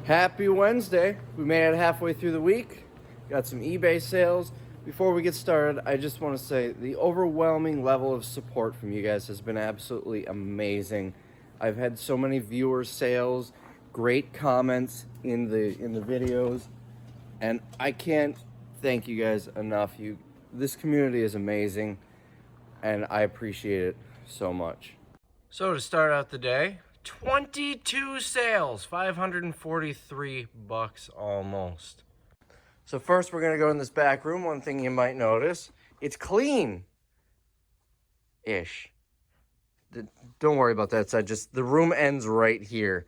Happy Wednesday. We made it halfway through the week. Got some eBay sales. Before we get started, I just want to say the overwhelming level of support from you guys has been absolutely amazing. I've had so many viewer sales, great comments in the videos, and I can't thank you guys enough. This community is amazing, and I appreciate it so much. So to start out the day, 22 sales, $543 almost. So first we're gonna go in this back room. One thing you might notice, it's clean-ish. Don't worry about that side, just the room ends right here.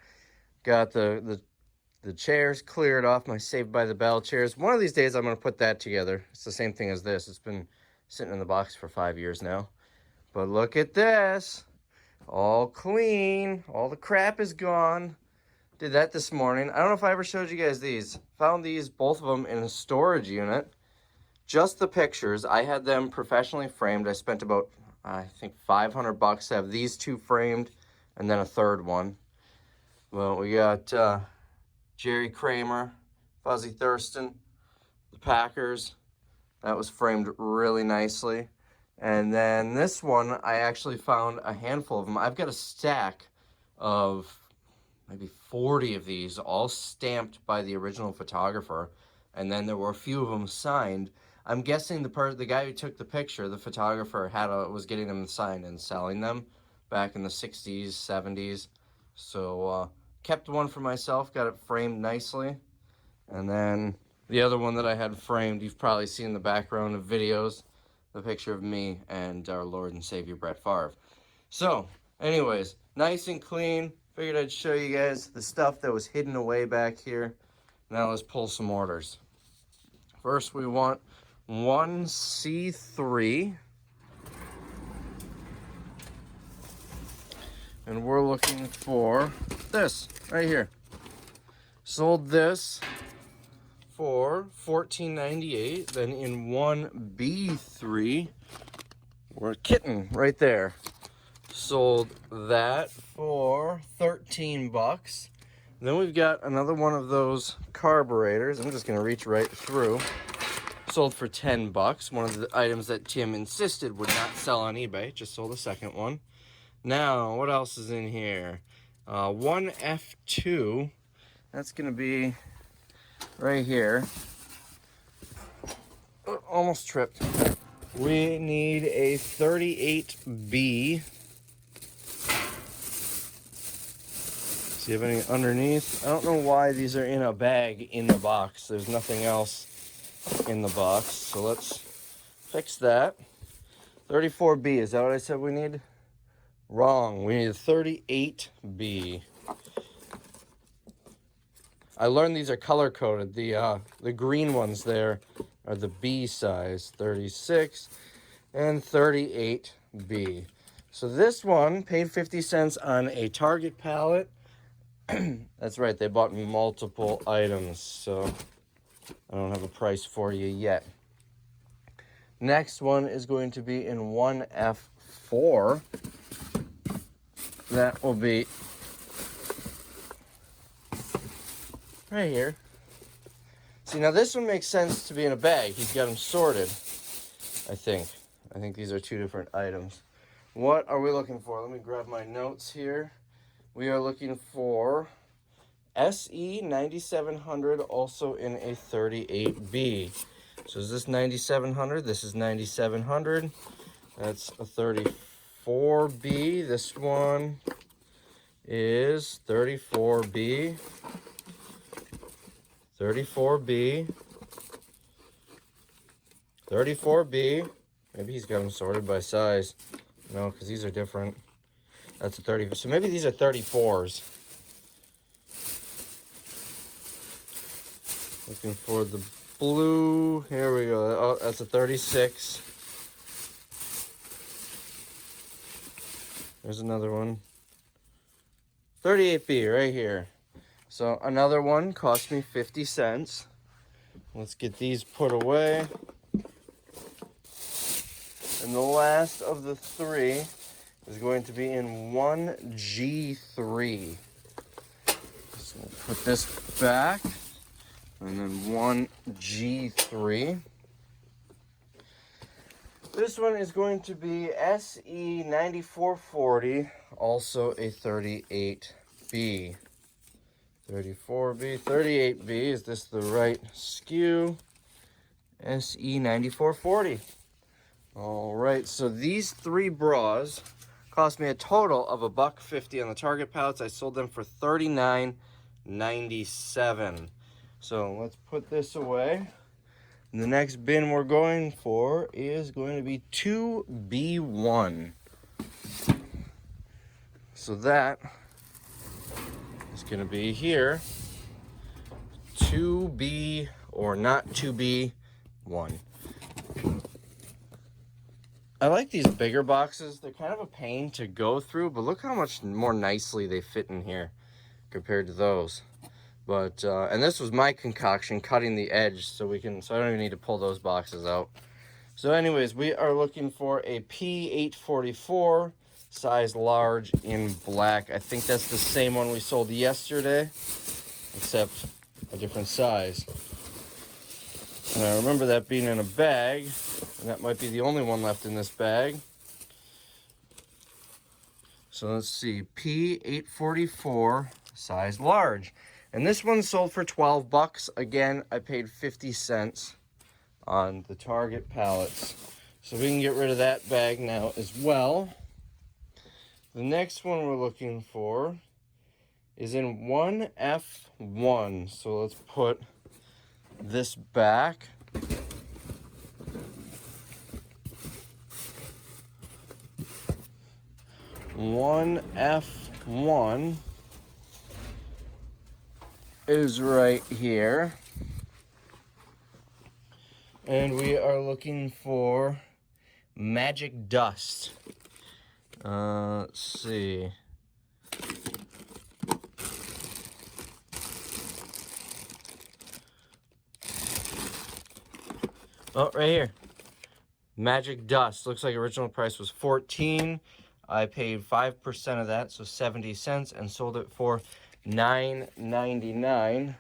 Got the chairs cleared off, my Saved by the Bell chairs. One of these days I'm gonna put that together. It's the same thing as this. It's been sitting in the box for 5 years now. But look at this. All clean, all the crap is gone. Did that this morning. I don't know if I ever showed you guys these. Found these, both of them, in a storage unit. Just the pictures. I had them professionally framed. I spent about, I think, $500 to have these two framed, and then a third one. Well, we got Jerry Kramer, Fuzzy Thurston, the Packers. That was framed really nicely. And then this one, I actually found a handful of them. I've got a stack of maybe 40 of these, all stamped by the original photographer. And then there were a few of them signed. I'm guessing the guy who took the picture, the photographer, was getting them signed and selling them back in the 60s, 70s. So kept one for myself, got it framed nicely. And then the other one that I had framed, you've probably seen in the background of videos, the picture of me and our Lord and Savior, Brett Favre. So, anyways, nice and clean. Figured I'd show you guys the stuff that was hidden away back here. Now let's pull some orders. First, we want 1C3. And we're looking for this right here. Sold this for $14.98. Then in 1B3, we're kitten right there. Sold that for $13. Then we've got another one of those carburetors. I'm just gonna reach right through. Sold for $10. One of the items that Tim insisted would not sell on eBay. Just sold a second one. Now, what else is in here? 1F2. That's gonna be right here. Oh, almost tripped. We need a 38B. See if any underneath. I don't know why these are in a bag in the box. There's nothing else in the box. So let's fix that. 34B, is that what I said we need? Wrong, we need a 38B. I learned these are color coded. The green ones there are the B size, 36 and 38B. So this one paid 50 cents on a Target pallet. That's right, they bought me multiple items, so I don't have a price for you yet. Next one is going to be in 1F4. That will be right here. See, now this one makes sense to be in a bag. He's got them sorted, I think. I think these are two different items. What are we looking for? Let me grab my notes here. We are looking for SE 9700, also in a 38B. So is this 9700? This is 9700. That's a 34B. This one is 34B. 34B. 34B. Maybe he's got them sorted by size. No, because these are different. That's a 30. So maybe these are 34s. Looking for the blue. Here we go. Oh, that's a 36. There's another one. 38B right here. So another one cost me 50 cents. Let's get these put away. And the last of the three is going to be in 1G3. We'll put this back. And then one G3. This one is going to be SE9440, also a 38B. 34B, 38B, is this the right SKU? SE9440. All right, so these 3 bras cost me a total of $1.50 on the Target pallets. I sold them for $39.97. So let's put this away. And the next bin we're going for is going to be 2B1. So that is going to be here. 2B or not 2B1. I like these bigger boxes. They're kind of a pain to go through, but look how much more nicely they fit in here compared to those. But and this was my concoction, cutting the edge so I don't even need to pull those boxes out. So anyways, we are looking for a P844 size large in black. I think that's the same one we sold yesterday, except a different size. And I remember that being in a bag, and that might be the only one left in this bag. So let's see, P844 size large. And this one sold for 12 bucks. Again, I paid 50 cents on the Target pallets. So we can get rid of that bag now as well. The next one we're looking for is in 1F1. So let's put this back. One F1 is right here. And we are looking for Magic Dust. Let's see. Oh, right here. Magic Dust. Looks like original price was $14. I paid 5% of that, so 70 cents, and sold it for $9.99.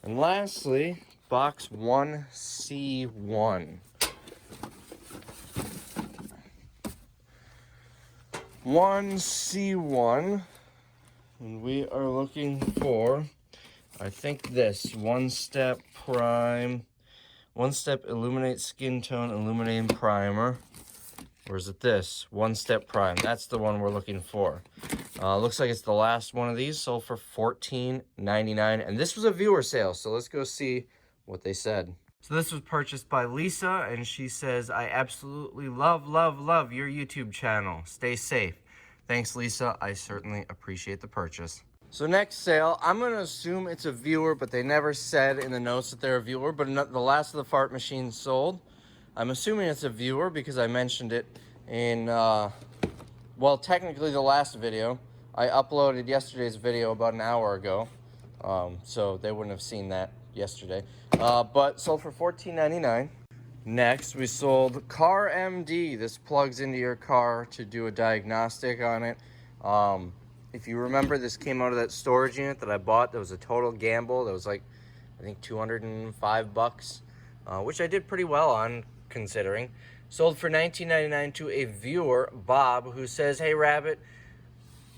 And lastly, box 1C1. 1C1, and we are looking for, I think this, One Step Prime, One Step Illuminate Skin Tone Illuminating Primer. Or is it this? One Step Prime. That's the one we're looking for. Looks like it's the last one of these. Sold for $14.99. And this was a viewer sale, so let's go see what they said. So this was purchased by Lisa, and she says, I absolutely love your YouTube channel. Stay safe. Thanks, Lisa. I certainly appreciate the purchase. So next sale, I'm going to assume it's a viewer, but they never said in the notes that they're a viewer. But the last of the fart machines sold. I'm assuming it's a viewer because I mentioned it in, well, technically the last video. I uploaded yesterday's video about an hour ago, so they wouldn't have seen that yesterday. But sold for $14.99. Next, we sold Car MD. This plugs into your car to do a diagnostic on it. If you remember, this came out of that storage unit that I bought. That was a total gamble. That was like, I think, 205 bucks, which I did pretty well on, considering. Sold for $19.99 to a viewer, Bob, who says, hey, Rabbit.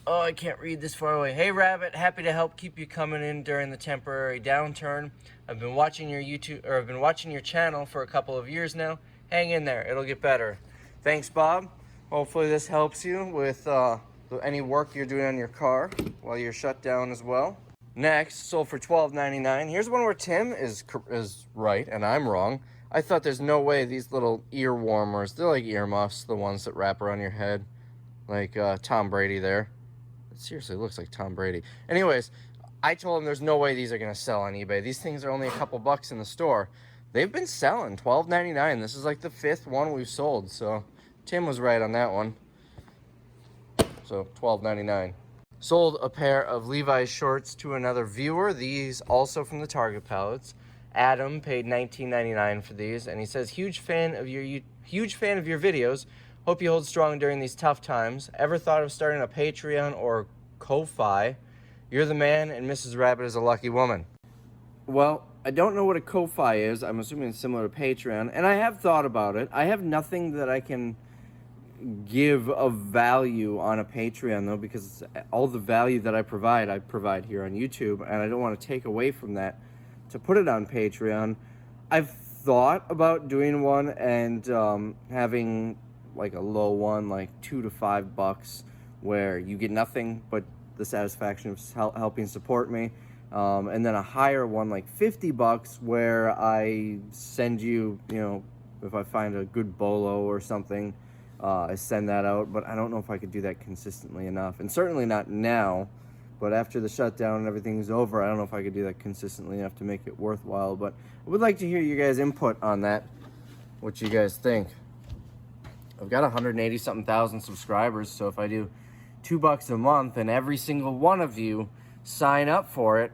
Oh, I can't read this far away. Hey, Rabbit, happy to help keep you coming in during the temporary downturn. I've been watching your I've been watching your channel for a couple of years now. Hang in there, it'll get better. Thanks, Bob. Hopefully this helps you with any work you're doing on your car while you're shut down as well. Next, sold for $12.99. Here's one where Tim is right and I'm wrong. I thought there's no way these little ear warmers, they're like earmuffs, the ones that wrap around your head, like Tom Brady there. It seriously looks like Tom Brady. Anyways, I told him there's no way these are going to sell on eBay. These things are only a couple bucks in the store. They've been selling $12.99. This is like the 5th one we've sold, so Tim was right on that one. So $12.99. Sold a pair of Levi's shorts to another viewer. These also from the Target pallets. Adam paid $19.99 for these, and he says, huge fan of your videos. Hope you hold strong during these tough times. Ever thought of starting a Patreon or Ko-Fi? You're the man, and Mrs. Rabbit is a lucky woman. Well, I don't know what a Ko-Fi is. I'm assuming it's similar to Patreon, and I have thought about it. I have nothing that I can give of value on a Patreon, though, because all the value that I provide here on YouTube, and I don't want to take away from that to put it on Patreon. I've thought about doing one and having like a low one, like $2 to $5, where you get nothing but the satisfaction of helping support me, and then a higher one, like $50, where I send you, you know, if I find a good bolo or something, I send that out. But I don't know if I could do that consistently enough, and certainly not now. But after the shutdown and everything's over, I don't know if I could do that consistently enough to make it worthwhile. But I would like to hear you guys' input on that, what you guys think. I've got 180-something thousand subscribers, so if I do $2 a month and every single one of you sign up for it,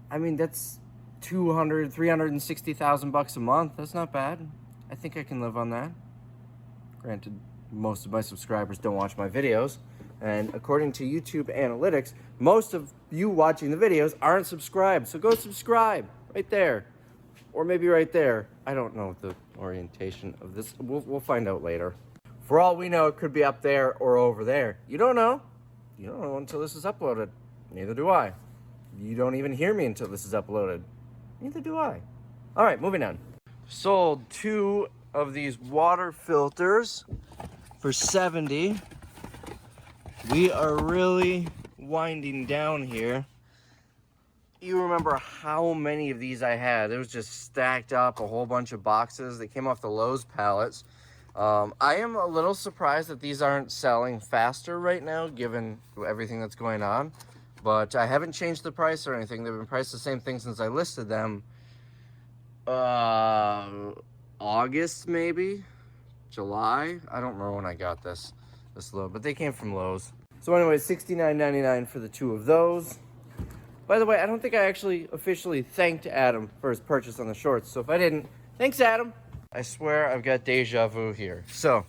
I mean, that's $360,000 a month. That's not bad. I think I can live on that. Granted, most of my subscribers don't watch my videos, and according to YouTube analytics, most of you watching the videos aren't subscribed. So go subscribe right there, or maybe right there. I don't know the orientation of this. We'll find out later. For all we know, it could be up there or over there. You don't know. You don't know until this is uploaded. Neither do I. You don't even hear me until this is uploaded. Neither do I. All right, moving on. Sold 2 of these water filters for $70. We are really winding down here. You remember how many of these I had. It was just stacked up, a whole bunch of boxes. They came off the Lowe's pallets. I am a little surprised that these aren't selling faster right now, given everything that's going on. But I haven't changed the price or anything. They've been priced the same thing since I listed them. August, maybe? July? I don't remember when I got this load, but they came from Lowe's. So anyway, $69.99 for the 2 of those. By the way, I don't think I actually officially thanked Adam for his purchase on the shorts. So if I didn't, thanks, Adam. I swear I've got deja vu here. So,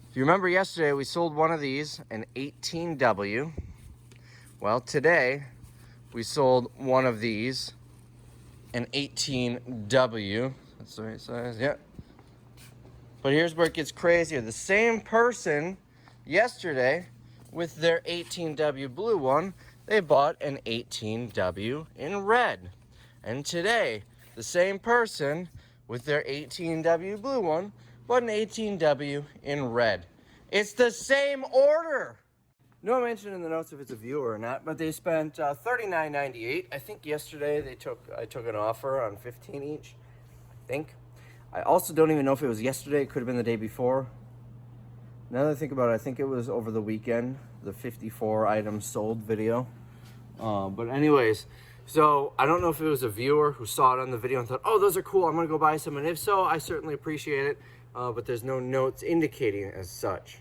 if you remember yesterday, we sold one of these, an 18W. Well, today, we sold one of these, an 18W. That's the right size, yeah. But here's where it gets crazier. The same person yesterday with their 18W blue one, they bought an 18W in red. And today, the same person with their 18W blue one, but an 18W in red. It's the same order. No mention in the notes if it's a viewer or not, but they spent $39.98. I think yesterday I took an offer on 15 each, I think. I also don't even know if it was yesterday. It could have been the day before. Now that I think about it, I think it was over the weekend, the 54 items sold video. But anyways, so I don't know if it was a viewer who saw it on the video and thought, oh, those are cool, I'm gonna go buy some. And if so, I certainly appreciate it. But there's no notes indicating it as such.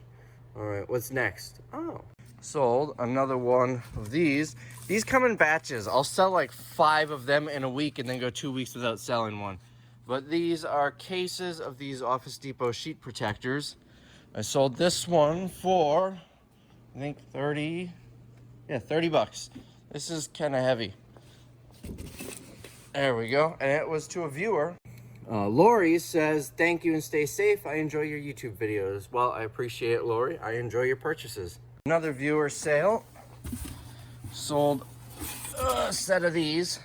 All right, what's next? Oh, sold another one of these. These come in batches. I'll sell like 5 of them in a week and then go 2 weeks without selling one. But these are cases of these Office Depot sheet protectors. I sold this one for, I think 30 bucks. This is kind of heavy. There we go. And it was to a viewer. Lori says, thank you and stay safe. I enjoy your YouTube videos. Well, I appreciate it, Lori. I enjoy your purchases. Another viewer sale. Sold a set of these.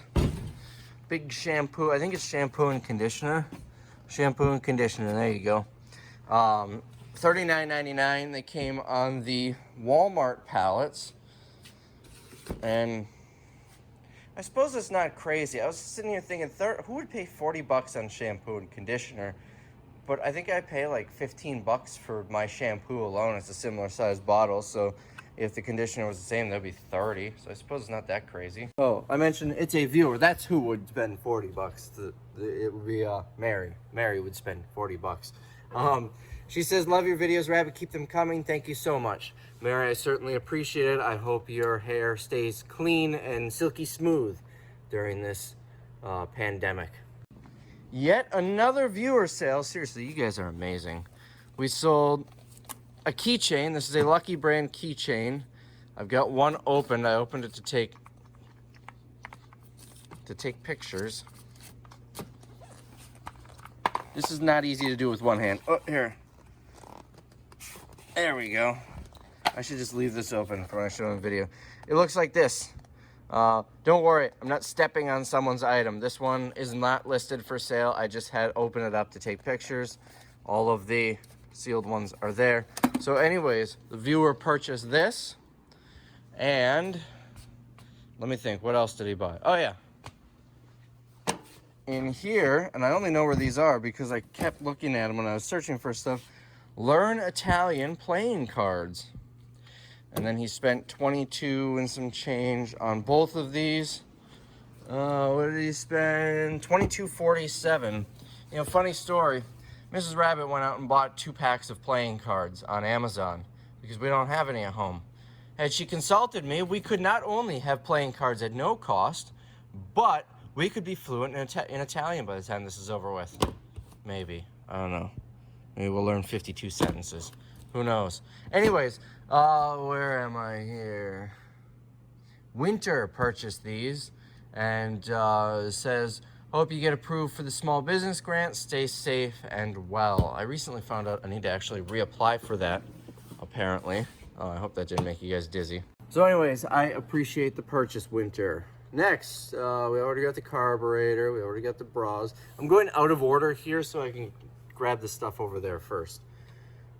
Big shampoo. I think it's shampoo and conditioner. Shampoo and conditioner. There you go. $39.99. They came on the Walmart pallets. And I suppose it's not crazy. I was sitting here thinking, who would pay 40 bucks on shampoo and conditioner? But I think I pay like 15 bucks for my shampoo alone. It's a similar size bottle, so if the conditioner was the same, that'd be 30. So I suppose it's not that crazy. Oh, I mentioned it's a viewer. That's who would spend 40 bucks. It would be Mary. Mary would spend 40 bucks. She says, love your videos, Rabbit. Keep them coming. Thank you so much. Mary, I certainly appreciate it. I hope your hair stays clean and silky smooth during this pandemic. Yet another viewer sale. Seriously, you guys are amazing. We sold a keychain. This is a Lucky Brand keychain. I've got one opened. I opened it to take to take pictures. This is not easy to do with one hand. Oh, here. There we go. I should just leave this open for when I show them the video. It looks like this. Don't worry, I'm not stepping on someone's item. This one is not listed for sale. I just had opened it up to take pictures. All of the sealed ones are there. So anyways, the viewer purchased this. And let me think, what else did he buy? Oh yeah. In here, and I only know where these are because I kept looking at them when I was searching for stuff. Learn Italian playing cards. And then he spent 22 and some change on both of these. What did he spend? $22.47. You know, funny story. Mrs. Rabbit went out and bought 2 packs of playing cards on Amazon because we don't have any at home. Had she consulted me, we could not only have playing cards at no cost, but we could be fluent in Italian by the time this is over with. Maybe. I don't know. Maybe we'll learn 52 sentences. Who knows? Anyways, where am I here? Winter purchased these and says, hope you get approved for the small business grant. Stay safe and well. I recently found out I need to actually reapply for that, apparently. I hope that didn't make you guys dizzy. So anyways, I appreciate the purchase, Winter. Next, we already got the carburetor. We already got the bras. I'm going out of order here so I can grab the stuff over there first.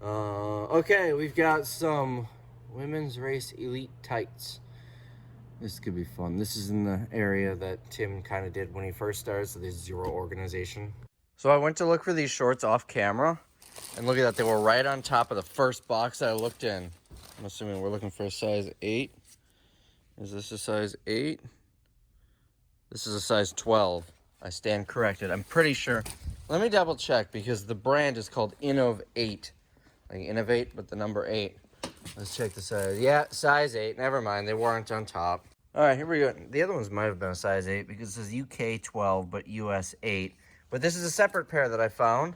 Okay, we've got some women's race elite tights. This could be fun. This is in the area that Tim kind of did when he first started, so there's zero organization. So I went to look for these shorts off camera, and look at that, they were right on top of the first box that I looked in. I'm assuming we're looking for a size 8. Is this a size 8? This is a size 12. I stand corrected. I'm pretty sure. Let me double check because the brand is called Innovate. Like innovate, but the number 8. Let's check the size. Yeah, size 8. Never mind. They weren't on top. All right, here we go. The other ones might have been a size 8 because it says UK 12, but US 8. But this is a separate pair that I found.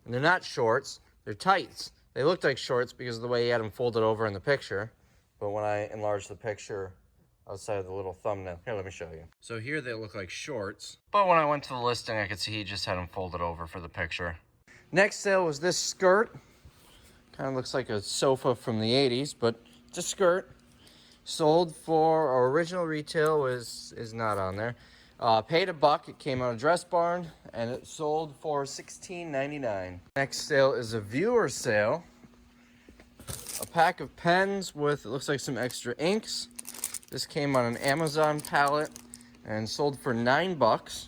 And they're not shorts. They're tights. They looked like shorts because of the way he had them folded over in the picture. But when I enlarged the picture outside of the little thumbnail. Here, let me show you. So here they look like shorts. But when I went to the listing, I could see he just had them folded over for the picture. Next sale was this skirt. Kind of looks like a sofa from the 80s, but it's a skirt. Sold for, our original retail is not on there. Paid $1. It came out of Dress Barn, and it sold for $16.99. Next sale is a viewer sale. A pack of pens with, it looks like some extra inks. This came on an Amazon pallet and sold for $9.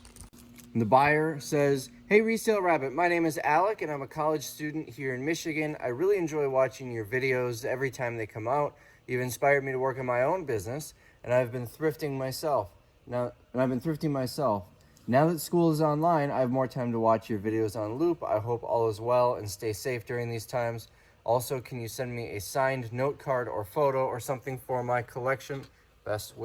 And the buyer says, hey, Resale Rabbit, my name is Alec and I'm a college student here in Michigan. I really enjoy watching your videos every time they come out. You've inspired me to work in my own business, and I've been thrifting myself. Now that school is online, I have more time to watch your videos on loop. I hope all is well and stay safe during these times. Also, can you send me a signed note card or photo or something for my collection? Best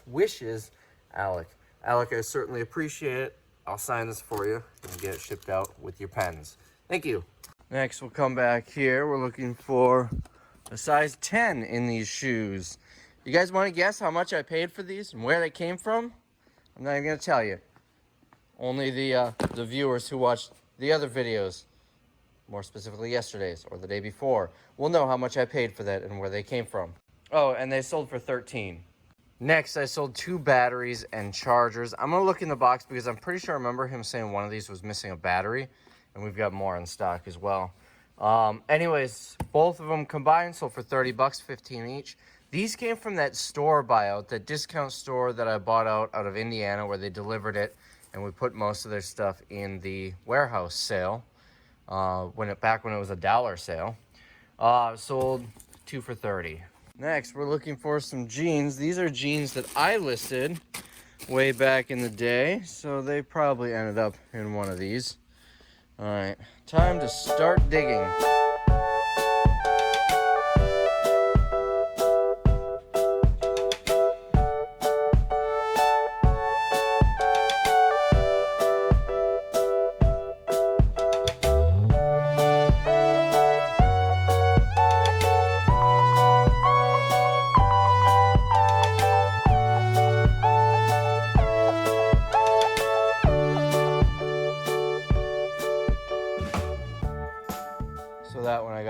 wishes, Alec. Alec, I certainly appreciate it. I'll sign this for you and get it shipped out with your pens. Thank you. Next, we'll come back here. We're looking for a size 10 in these shoes. You guys want to guess how much I paid for these and where they came from? I'm not even going to tell you. Only the viewers who watched the other videos, more specifically yesterday's or the day before, will know how much I paid for that and where they came from. Oh, and they sold for $13. Next, I sold 2 batteries and chargers. I'm going to look in the box because I'm pretty sure I remember him saying one of these was missing a battery, and we've got more in stock as well. Anyways, both of them combined sold for $30, 15 each. These came from that store buyout, that discount store that I bought out of Indiana where they delivered it, and we put most of their stuff in the warehouse sale, back when it was a $1 sale. Sold 2 for $30. Next, we're looking for some jeans. These are jeans that I listed way back in the day, so they probably ended up in one of these. All right, time to start digging.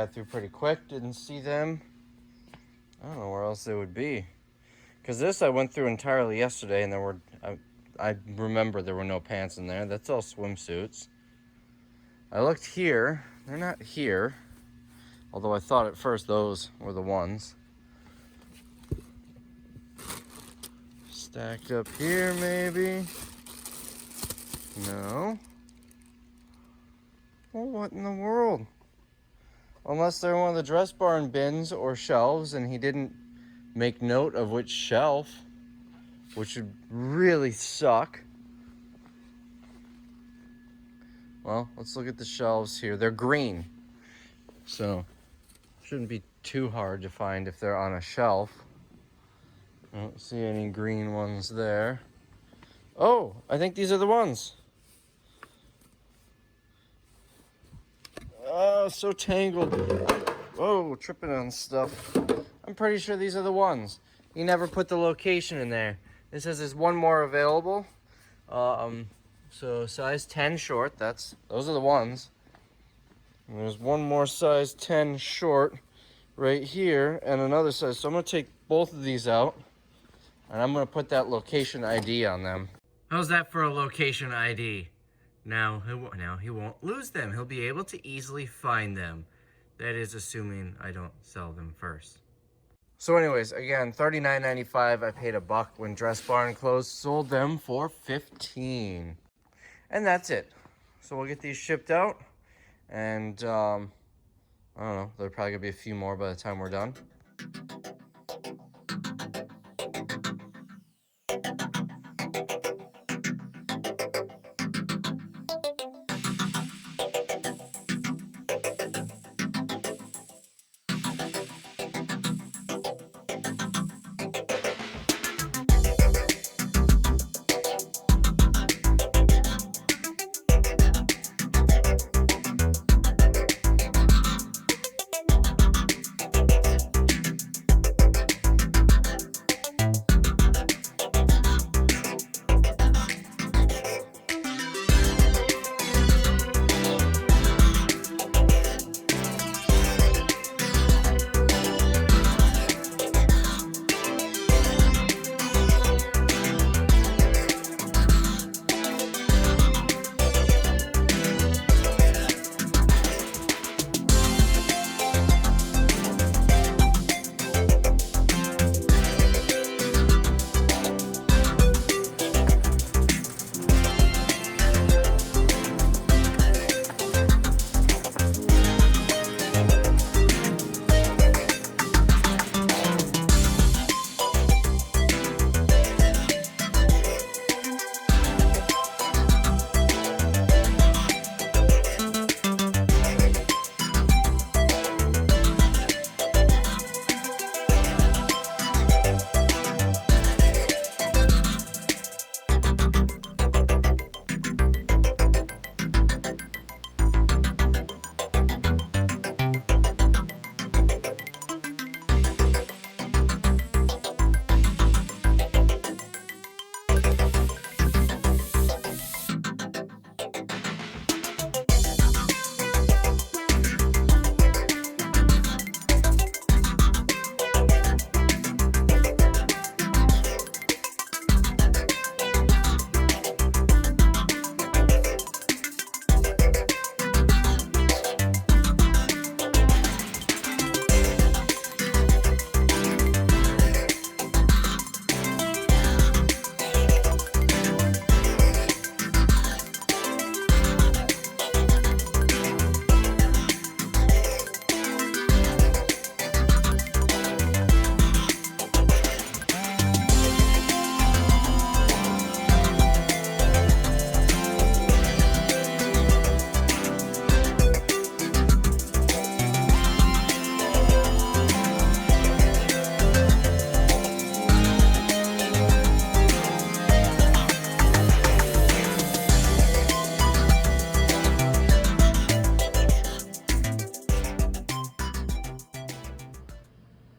got through pretty quick. Didn't see them. I don't know where else they would be. Because this I went through entirely yesterday, and there were, I remember there were no pants in there. That's all swimsuits. I looked here. They're not here. Although I thought at first those were the ones. Stacked up here, maybe. No. Well, what in the world? Unless they're one of the dress barn bins or shelves, and he didn't make note of which shelf, which would really suck. Well, let's look at the shelves here. They're green, so shouldn't be too hard to find if they're on a shelf. I don't see any green ones there. Oh, I think these are the ones. Oh, so tangled. Whoa, tripping on stuff. I'm pretty sure these are the ones. He never put the location in there. It says there's one more available. So size 10 short, those are the ones. And there's one more size 10 short right here and another size. So I'm gonna take both of these out and I'm gonna put that location ID on them. How's that for a location ID? Now he won't lose them. He'll be able to easily find them. That is assuming I don't sell them first. So anyways, again, $39.95. I paid $1 when Dress Barn closed. Sold them for $15. And that's it. So we'll get these shipped out. And I don't know, there'll probably gonna be a few more by the time we're done.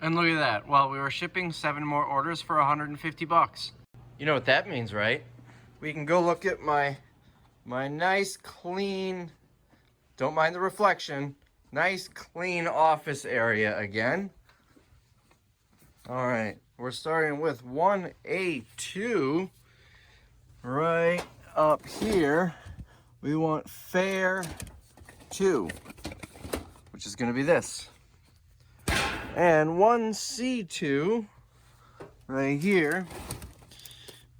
And look at that. Well, we were shipping 7 more orders for $150. You know what that means, right? We can go look at my nice, clean, don't mind the reflection, Nice clean office area again. All right, we're starting with 1A2 right up here. We want fair 2, which is going to be this. And 1C2 right here.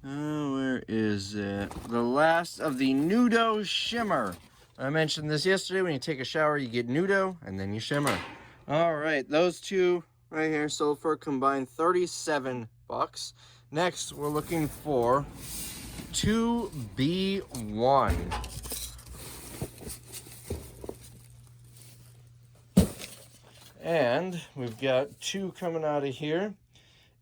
Where is it? The last of the Nudo Shimmer. I mentioned this yesterday. When you take a shower, you get Nudo and then you shimmer. All right, those two right here sold for a combined $37. Next, we're looking for 2B1. And we've got two coming out of here.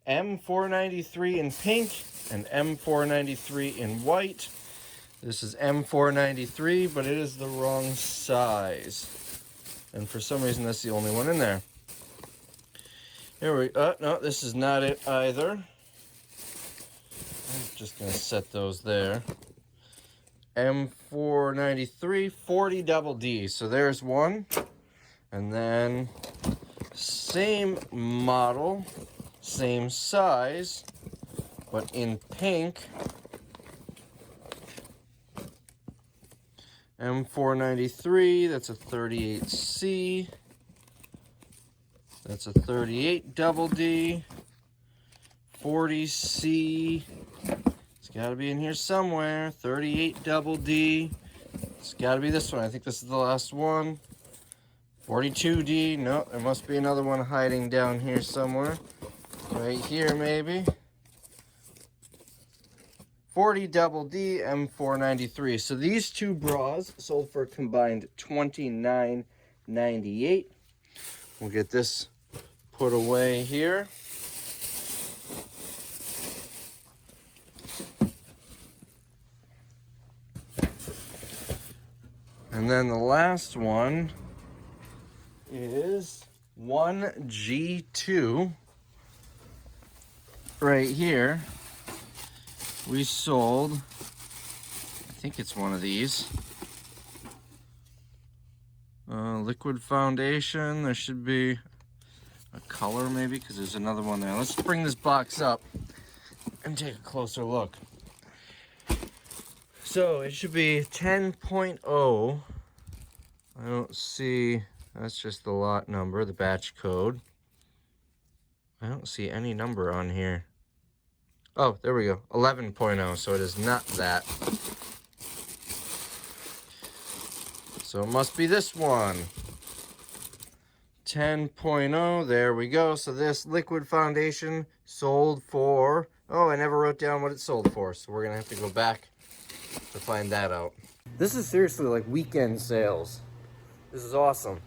M493 in pink and M493 in white. This is M493, but it is the wrong size. And for some reason, that's the only one in there. Here we go. No, this is not it either. I'm just going to set those there. M493, 40 double D. So there's one. And then same model, same size, but in pink. M493, that's a 38C. That's a 38 double D. 40C. It's got to be in here somewhere. 38 double D. It's got to be this one. I think this is the last one. 42D. No, there must be another one hiding down here somewhere. Right here, maybe. 40 double D, M493. So these two bras sold for a combined $29.98. We'll get this put away here. And then the last one is 1G2 right here. We sold, I think it's one of these. Liquid foundation. There should be a color maybe, because there's another one there. Let's bring this box up and take a closer look. So it should be 10.0. I don't see, that's just the lot number, the batch code. I don't see any number on here. Oh, there we go, 11.0, so it is not that. So it must be this one. 10.0, there we go. So this liquid foundation sold for, oh, I never wrote down what it sold for, so we're gonna have to go back to find that out. This is seriously like weekend sales. This is awesome.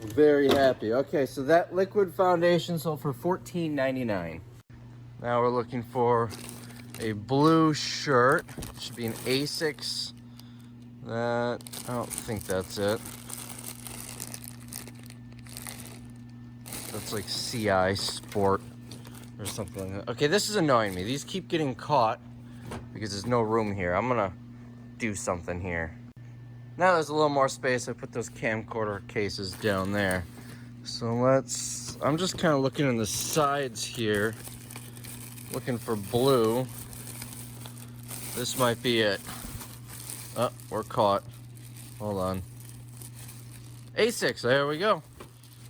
I'm very happy. Okay, so that liquid foundation sold for $14.99. Now we're looking for a blue shirt. It should be an Asics. I don't think that's it. That's like CI Sport or something like that. Okay, this is annoying me. These keep getting caught because there's no room here. I'm gonna do something here. Now there's a little more space. I put those camcorder cases down there. So I'm just kind of looking in the sides here, looking for blue. This might be it. Oh, we're caught. Hold on. A6, there we go.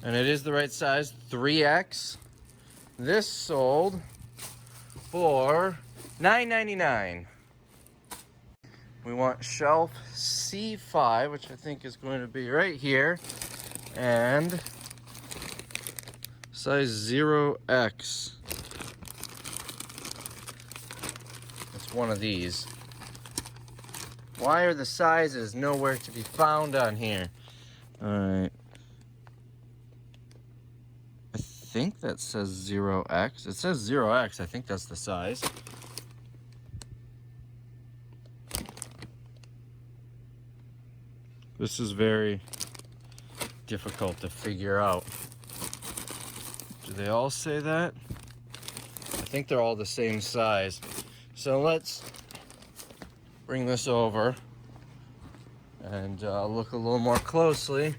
And it is the right size, 3X. This sold for $9.99. We want shelf C5, which I think is going to be right here, and size 0X. It's one of these. Why are the sizes nowhere to be found on here? All right. I think that says 0X. It says 0X. I think that's the size. This is very difficult to figure out. Do they all say that? I think they're all the same size. So let's bring this over and look a little more closely.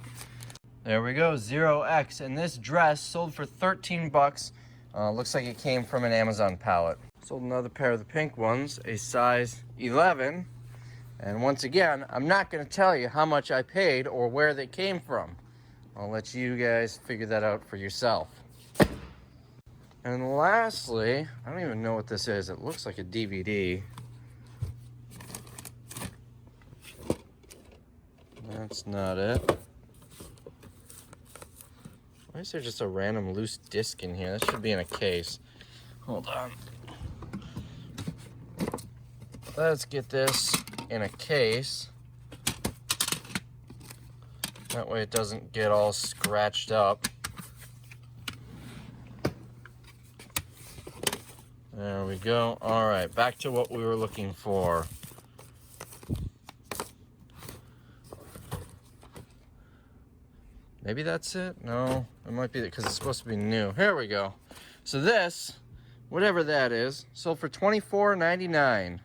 There we go, 0X. And this dress sold for 13 bucks. Looks like it came from an Amazon pallet. Sold another pair of the pink ones, a size 11. And once again, I'm not going to tell you how much I paid or where they came from. I'll let you guys figure that out for yourself. And lastly, I don't even know what this is. It looks like a DVD. That's not it. Why is there just a random loose disc in here? That should be in a case. Hold on. Let's get this in a case. That way it doesn't get all scratched up. There we go. All right, back to what we were looking for. Maybe that's it? No, it might be because it's supposed to be new. Here we go. So this, whatever that is, sold for $24.99.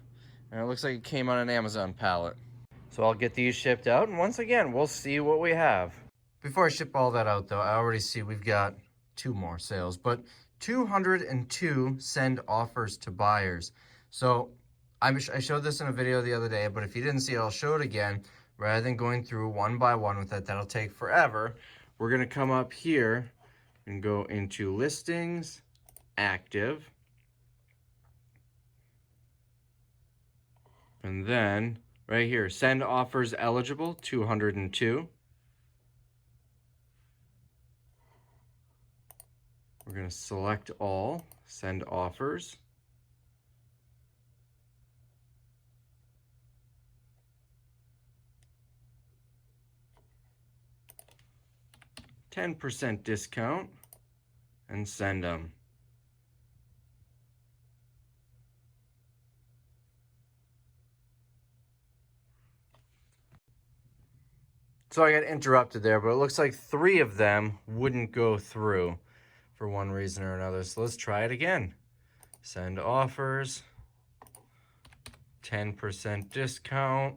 And it looks like it came on an Amazon pallet. So I'll get these shipped out, and once again, we'll see what we have. Before I ship all that out though, I already see we've got 2 more sales, but 202 send offers to buyers. So I showed this in a video the other day, but if you didn't see it, I'll show it again. Rather than going through one by one with that, that'll take forever. We're gonna come up here and go into listings, active. And then right here, send offers eligible, 202. We're gonna select all, send offers. $10% discount and send them. So I got interrupted there, but it looks like 3 of them wouldn't go through for one reason or another. So let's try it again. Send offers, 10% discount,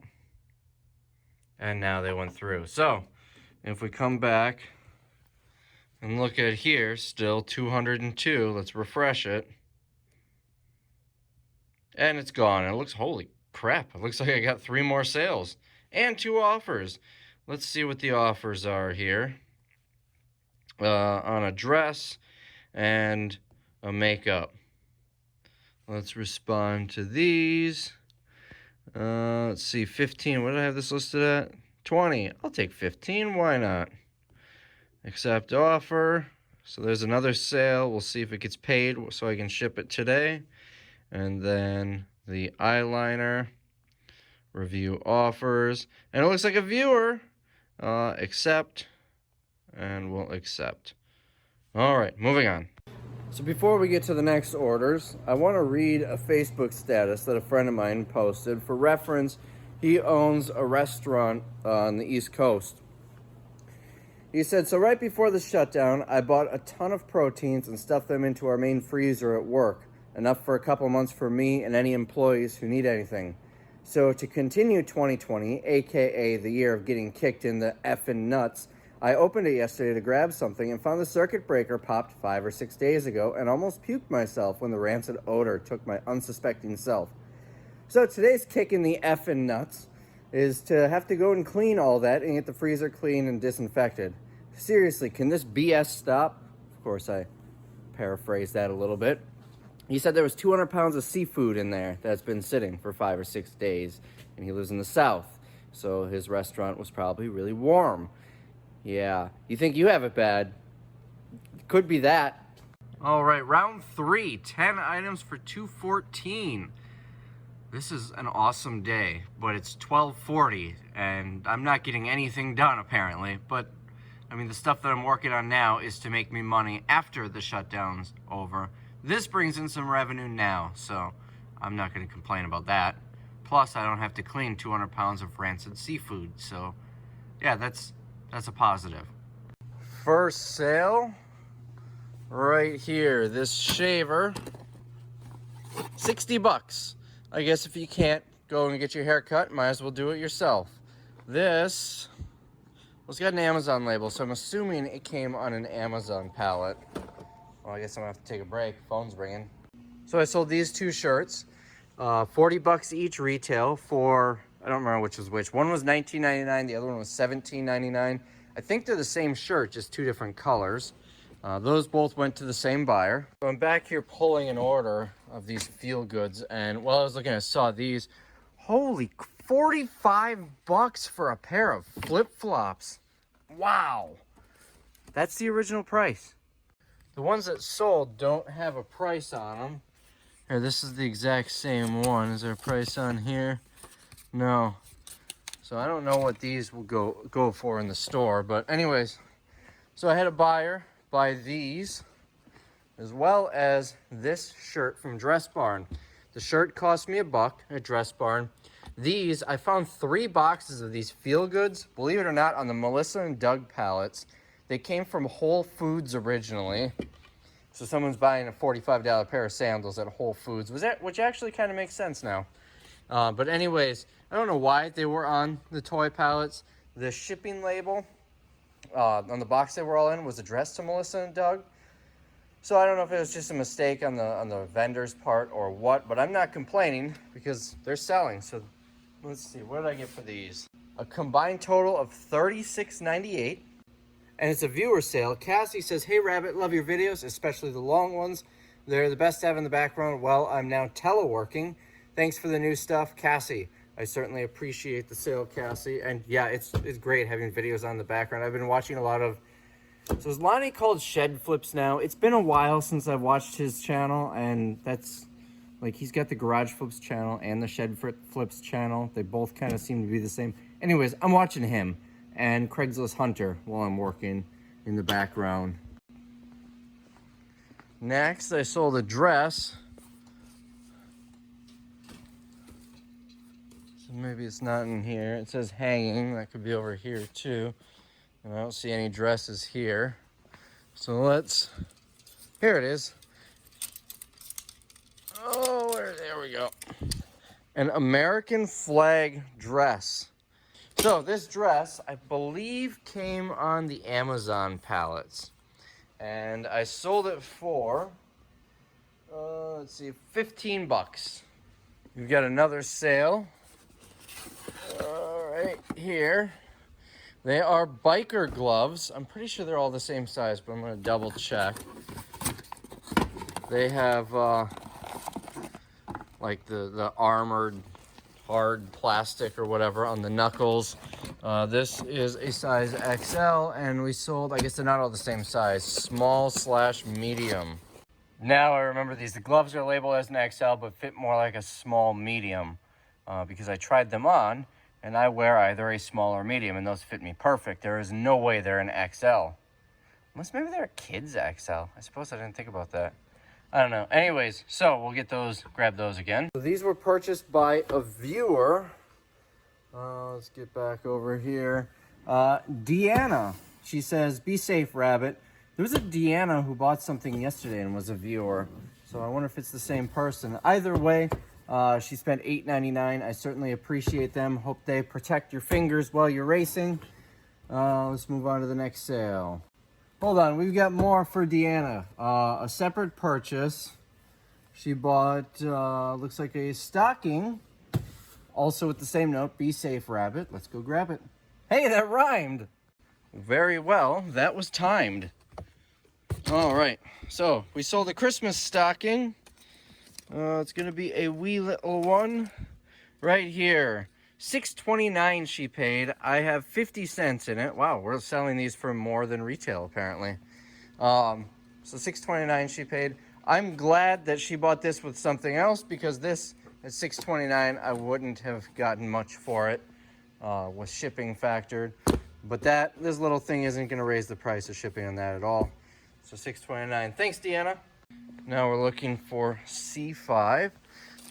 and now they went through. So if we come back and look at here, still 202. Let's refresh it. And it's gone. It looks, holy crap, it looks like I got 3 more sales and 2 offers. Let's see what the offers are here. On a dress and a makeup. Let's respond to these. Let's see, 15. What did I have this listed at? 20. I'll take 15. Why not? Accept offer. So there's another sale. We'll see if it gets paid so I can ship it today. And then the eyeliner. Review offers. And it looks like a viewer. Accept. And we'll accept. All right, moving on. So before we get to the next orders, I want to read a Facebook status that a friend of mine posted. For reference, he owns a restaurant on the East Coast. He said, so right before the shutdown, I bought a ton of proteins and stuffed them into our main freezer at work. Enough for a couple months for me and any employees who need anything. So to continue 2020, aka the year of getting kicked in the effing nuts, I opened it yesterday to grab something and found the circuit breaker popped 5 or 6 days ago and almost puked myself when the rancid odor took my unsuspecting self. So today's kick in the effing nuts is to have to go and clean all that and get the freezer clean and disinfected. Seriously, can this BS stop? Of course, I paraphrased that a little bit. He said there was 200 pounds of seafood in there that's been sitting for 5 or 6 days, and he lives in the South, so his restaurant was probably really warm. Yeah, you think you have it bad? Could be that. All right, round 3, 10 items for $214. This is an awesome day, but it's 12:40, and I'm not getting anything done apparently. But I mean, the stuff that I'm working on now is to make me money after the shutdown's over. This brings in some revenue now, so I'm not going to complain about that. Plus, I don't have to clean 200 pounds of rancid seafood, so yeah, that's a positive. First sale, right here, this shaver, 60 bucks. I guess if you can't go and get your hair cut, might as well do it yourself. This Well, it's got an Amazon label, so I'm assuming it came on an Amazon pallet. Well, I guess I'm gonna have to take a break. Phone's ringing. So I sold these two shirts, 40 bucks each retail for, I don't remember which was which. One was $19.99, the other one was $17.99. I think they're the same shirt, just two different colors. Those both went to the same buyer. So I'm back here pulling an order of these Feel Goods, and while I was looking, I saw these. Holy, 45 bucks for a pair of flip-flops. Wow. That's the original price. The ones that sold don't have a price on them. Here, this is the exact same one. Is there a price on here? No. So I don't know what these will go for in the store. But anyways, so I had a buyer buy these as well as this shirt from Dress Barn. The shirt cost me $1 at Dress Barn. These, I found 3 boxes of these Feel Goods, believe it or not, on the Melissa and Doug pallets. They came from Whole Foods originally. So someone's buying a $45 pair of sandals at Whole Foods, which actually kind of makes sense now. But anyways, I don't know why they were on the toy pallets. The shipping label on the box they were all in was addressed to Melissa and Doug. So I don't know if it was just a mistake on the vendor's part or what, but I'm not complaining because they're selling. So let's see, what did I get for these? A combined total of $36.98. And it's a viewer sale. Cassie says, "Hey Rabbit, love your videos, especially the long ones. They're the best to have in the background. Well, I'm now teleworking. Thanks for the new stuff, Cassie." I certainly appreciate the sale, Cassie. And yeah, it's great having videos on the background. I've been watching a lot of, so is Lonnie called Shed Flips now? It's been a while since I've watched his channel, and that's, like, he's got the Garage Flips channel and the Shed Flips channel. They both kind of seem to be the same. Anyways, I'm watching him and Craigslist Hunter while I'm working in the background. Next, I sold a dress. So maybe it's not in here. It says hanging. That could be over here too. And I don't see any dresses here. So here it is. Oh, there we go. An American flag dress. So this dress, I believe, came on the Amazon pallets. And I sold it for, let's see, 15 bucks. We've got another sale. Right here. They are biker gloves. I'm pretty sure they're all the same size, but I'm going to double check. They have like the armored hard plastic or whatever on the knuckles. This is a size XL, and we sold, I guess they're not all the same size, small/medium. Now I remember these. The gloves are labeled as an XL, but fit more like a small medium because I tried them on, and I wear either a small or medium, and those fit me perfect. There is no way they're an XL. Unless maybe they're a kid's XL. I suppose I didn't think about that. I don't know. Anyways, so we'll get those, grab those again. So these were purchased by a viewer. Let's get back over here. Deanna. She says, "Be safe, Rabbit." There was a Deanna who bought something yesterday and was a viewer. So I wonder if it's the same person. Either way, she spent $8.99. I certainly appreciate them. Hope they protect your fingers while you're racing. Let's move on to the next sale. Hold on, we've got more for Deanna. A separate purchase. She bought, looks like a stocking. Also with the same note, "Be safe, Rabbit." Let's go grab it. Hey, that rhymed. Very well, that was timed. All right, so we sold a Christmas stocking. It's gonna be a wee little one right here. $6.29 she paid. I have 50 cents in it. Wow, we're selling these for more than retail apparently. So $6.29 she paid. I'm glad that she bought this with something else, because this at $6.29 I wouldn't have gotten much for it with shipping factored. But this little thing isn't going to raise the price of shipping on that at all. So $6.29. Thanks, Deanna. Now we're looking for C5.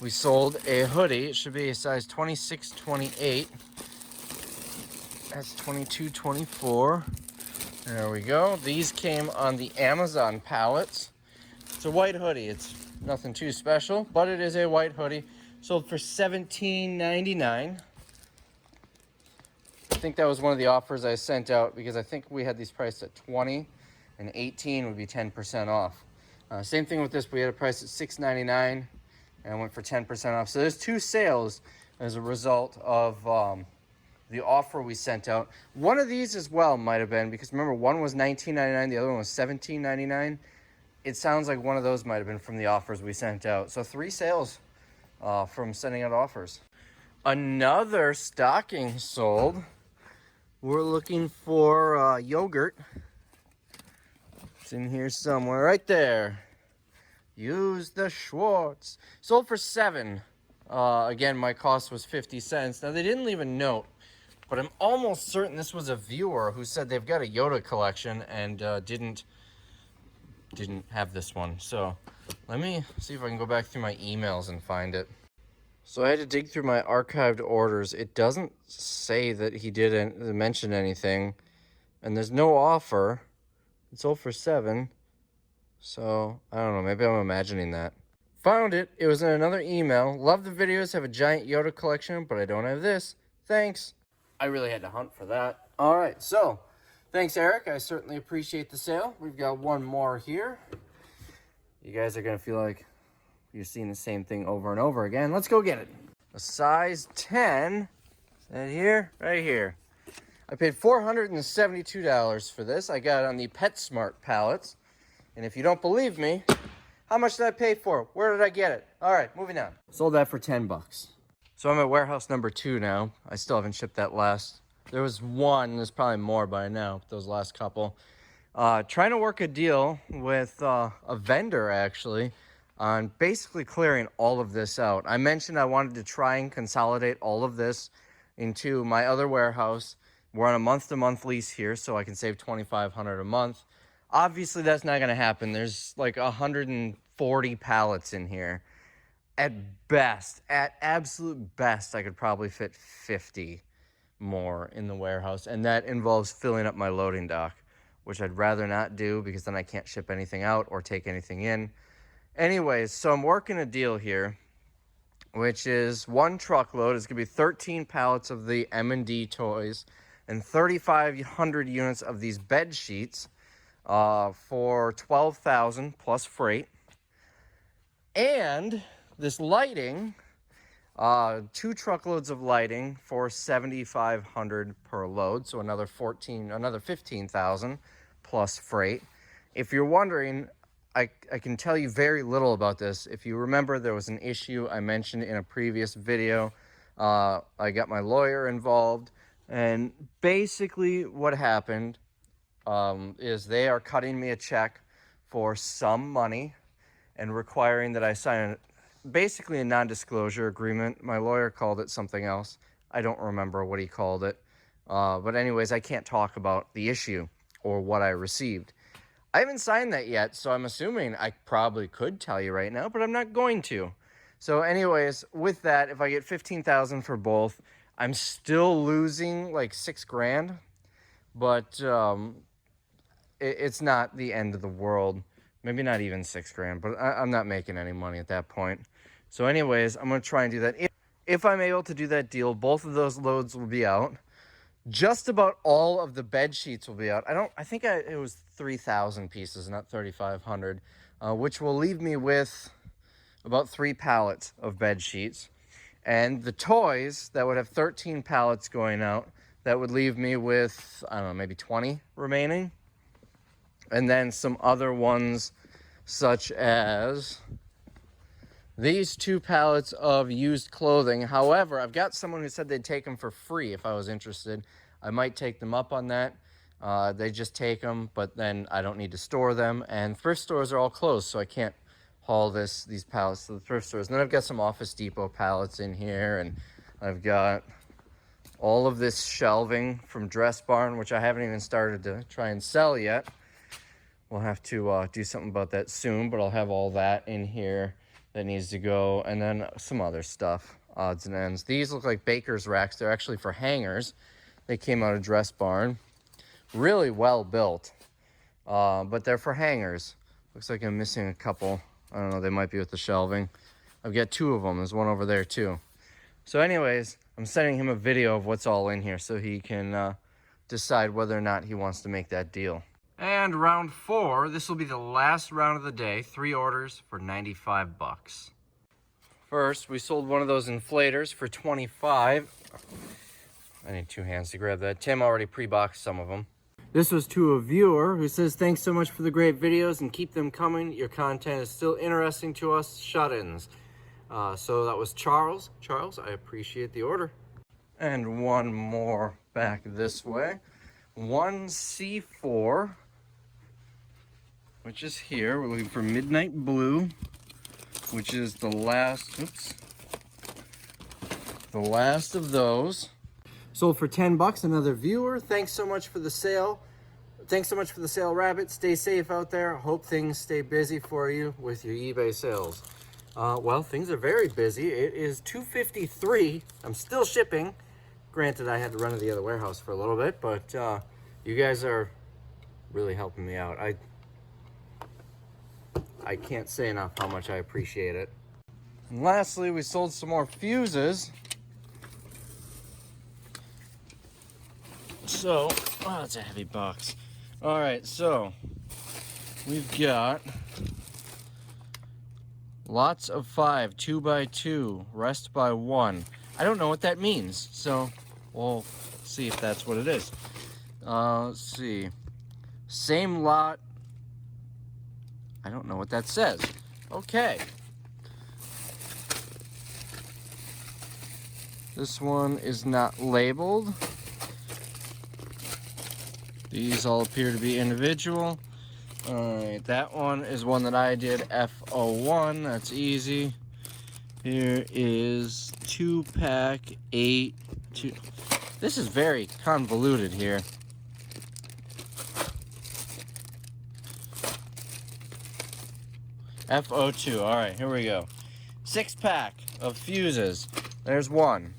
We sold a hoodie. It should be a size 26-28. That's 22-24. There we go. These came on the Amazon pallets. It's a white hoodie. It's nothing too special, but it is a white hoodie. Sold for $17.99. think that was one of the offers I sent out because I think we had these priced at 20 and 18 would be 10% off. Same thing with this. We had a price at $6.99 and I went for 10% off. So there's 2 sales as a result of the offer we sent out. One of these as well might have been, because remember, one was $19.99, the other one was $17.99. It sounds like one of those might have been from the offers we sent out. So 3 sales from sending out offers. Another stocking sold. We're looking for yogurt. It's in here somewhere, right there. Use the Schwartz. Sold for $7. Again, my cost was 50 cents. Now, they didn't leave a note, but I'm almost certain this was a viewer who said they've got a Yoda collection and didn't have this one. So let me see if I can go back through my emails and find it. So I had to dig through my archived orders. It doesn't say that he didn't mention anything, and there's no offer. It's sold for $7. So I don't know, maybe I'm imagining that. Found it. It was in another email. Love the videos. Have a giant Yoda collection, but I don't have this. Thanks. I really had to hunt for that. All right, so thanks, Eric. I certainly appreciate the sale. We've got one more here. You guys are going to feel like you're seeing the same thing over and over again. Let's go get it. A size 10. Is that here? Right here. I paid $472 for this. I got it on the PetSmart pallets. And if you don't believe me, how much did I pay for it? Where did I get it? All right, moving on. Sold that for $10. So I'm at warehouse number 2 now. I still haven't shipped that last. There was one. There's probably more by now, those last couple. Trying to work a deal with a vendor, actually, on basically clearing all of this out. I mentioned I wanted to try and consolidate all of this into my other warehouse. We're on a month-to-month lease here, so I can save $2,500 a month. Obviously, that's not going to happen. There's like 140 pallets in here. At best, at absolute best, I could probably fit 50 more in the warehouse, and that involves filling up my loading dock, which I'd rather not do because then I can't ship anything out or take anything in. Anyways, so I'm working a deal here, which is 1 truckload. It's going to be 13 pallets of the M&D toys and 3,500 units of these bed sheets for $12,000 plus freight. And this lighting, 2 truckloads of lighting for $7,500 per load, so another $15,000 plus freight. If you're wondering, I can tell you very little about this. If you remember, there was an issue I mentioned in a previous video. I got my lawyer involved, and basically what happened is they are cutting me a check for some money and requiring that I sign basically a non-disclosure agreement. My lawyer called it something else. I don't remember what he called it. But anyways, I can't talk about the issue or what I received. I haven't signed that yet, so I'm assuming I probably could tell you right now, but I'm not going to. So anyways, with that, if I get $15,000 for both, I'm still losing like $6,000, but it's not the end of the world. Maybe not even $6,000, but I'm not making any money at that point. So anyways, I'm going to try and do that. If I'm able to do that deal, both of those loads will be out. Just about all of the bed sheets will be out. I think it was 3,000 pieces, not 3,500, which will leave me with about 3 pallets of bed sheets. And the toys that would have 13 pallets going out, that would leave me with, I don't know, maybe 20 remaining. And then some other ones, such as these 2 pallets of used clothing. However, I've got someone who said they'd take them for free if I was interested. I might take them up on that. They just take them, but then I don't need to store them. And thrift stores are all closed, so I can't haul these pallets to the thrift stores. And then I've got some Office Depot pallets in here, and I've got all of this shelving from Dress Barn, which I haven't even started to try and sell yet. We'll have to do something about that soon, but I'll have all that in here that needs to go, and then some other stuff, odds and ends. These look like baker's racks. They're actually for hangers. They came out of Dress Barn. Really well built, but they're for hangers. Looks like I'm missing a couple. I don't know, they might be with the shelving. I've got 2 of them. There's one over there too. So anyways, I'm sending him a video of what's all in here so he can decide whether or not he wants to make that deal. And round 4, this will be the last round of the day. 3 orders for 95 bucks. First, we sold one of those inflators for 25. I need 2 hands to grab that. Tim already pre-boxed some of them. This was to a viewer who says, thanks so much for the great videos and keep them coming. Your content is still interesting to us shut-ins. So that was Charles. Charles, I appreciate the order. And one more back this way. 1C4, which is here. We're looking for Midnight Blue, which is the last, the last of those. Sold for 10 bucks, another viewer. Thanks so much for the sale. Thanks so much for the sale, Rabbit. Stay safe out there. Hope things stay busy for you with your eBay sales. Well, things are very busy. It is 2:53. I'm still shipping. Granted, I had to run to the other warehouse for a little bit, but you guys are really helping me out. I can't say enough how much I appreciate it. And lastly, we sold some more fuses. So, oh, that's a heavy box. All right, so we've got lots of 5, 2x2, rest by 1. I don't know what that means, so we'll see if that's what it is. Let's see. Same lot. I don't know what that says. Okay. This one is not labeled. These all appear to be individual. Alright, that one is one that I did, F01. That's easy. Here is 2-pack 8. This is very convoluted here. F02. Alright, here we go. 6-pack of fuses. There's one.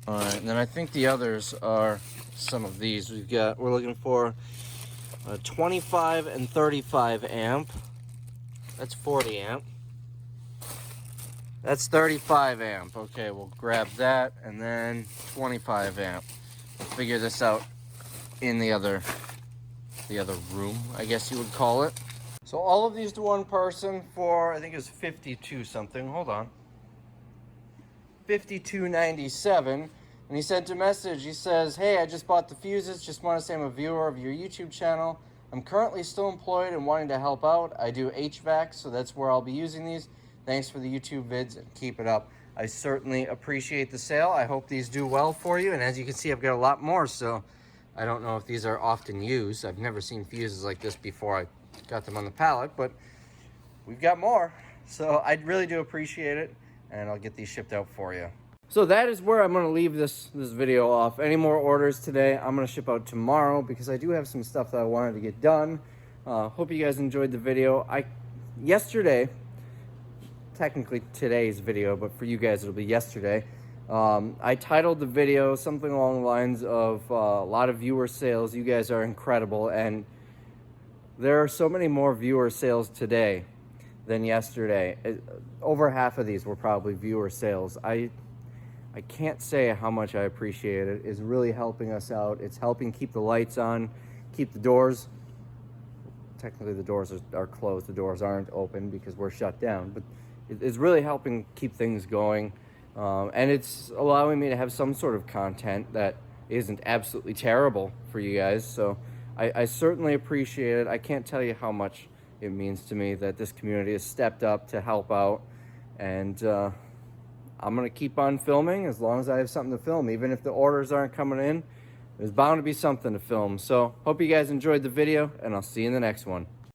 Alright, and then I think the others are some of these. We're looking for a 25 and 35 amp. That's 40 amp. That's 35 amp. Okay, we'll grab that, and then 25 amp. We'll figure this out in the other room, I guess you would call it. So all of these to one person for, I think it was 52 something. Hold on. $52.97. And he sent a message. He says, hey, I just bought the fuses. Just want to say I'm a viewer of your YouTube channel. I'm currently still employed and wanting to help out. I do HVAC, so that's where I'll be using these. Thanks for the YouTube vids and keep it up. I certainly appreciate the sale. I hope these do well for you. And as you can see, I've got a lot more, so I don't know if these are often used. I've never seen fuses like this before I got them on the pallet, but we've got more. So I really do appreciate it, and I'll get these shipped out for you. So that is where I'm going to leave this video off. Any more orders today, I'm going to ship out tomorrow because I do have some stuff that I wanted to get done. Hope you guys enjoyed the video. Yesterday, technically today's video, but for you guys it'll be yesterday. I titled the video something along the lines of a lot of viewer sales. You guys are incredible, and there are so many more viewer sales today than yesterday. Over half of these were probably viewer sales. I can't say how much I appreciate it. It's really helping us out. It's helping keep the lights on, keep the doors. Technically, the doors are closed. The doors aren't open because we're shut down. But it's really helping keep things going. And it's allowing me to have some sort of content that isn't absolutely terrible for you guys. So I certainly appreciate it. I can't tell you how much it means to me that this community has stepped up to help out. And I'm going to keep on filming as long as I have something to film. Even if the orders aren't coming in, there's bound to be something to film. So hope you guys enjoyed the video, and I'll see you in the next one.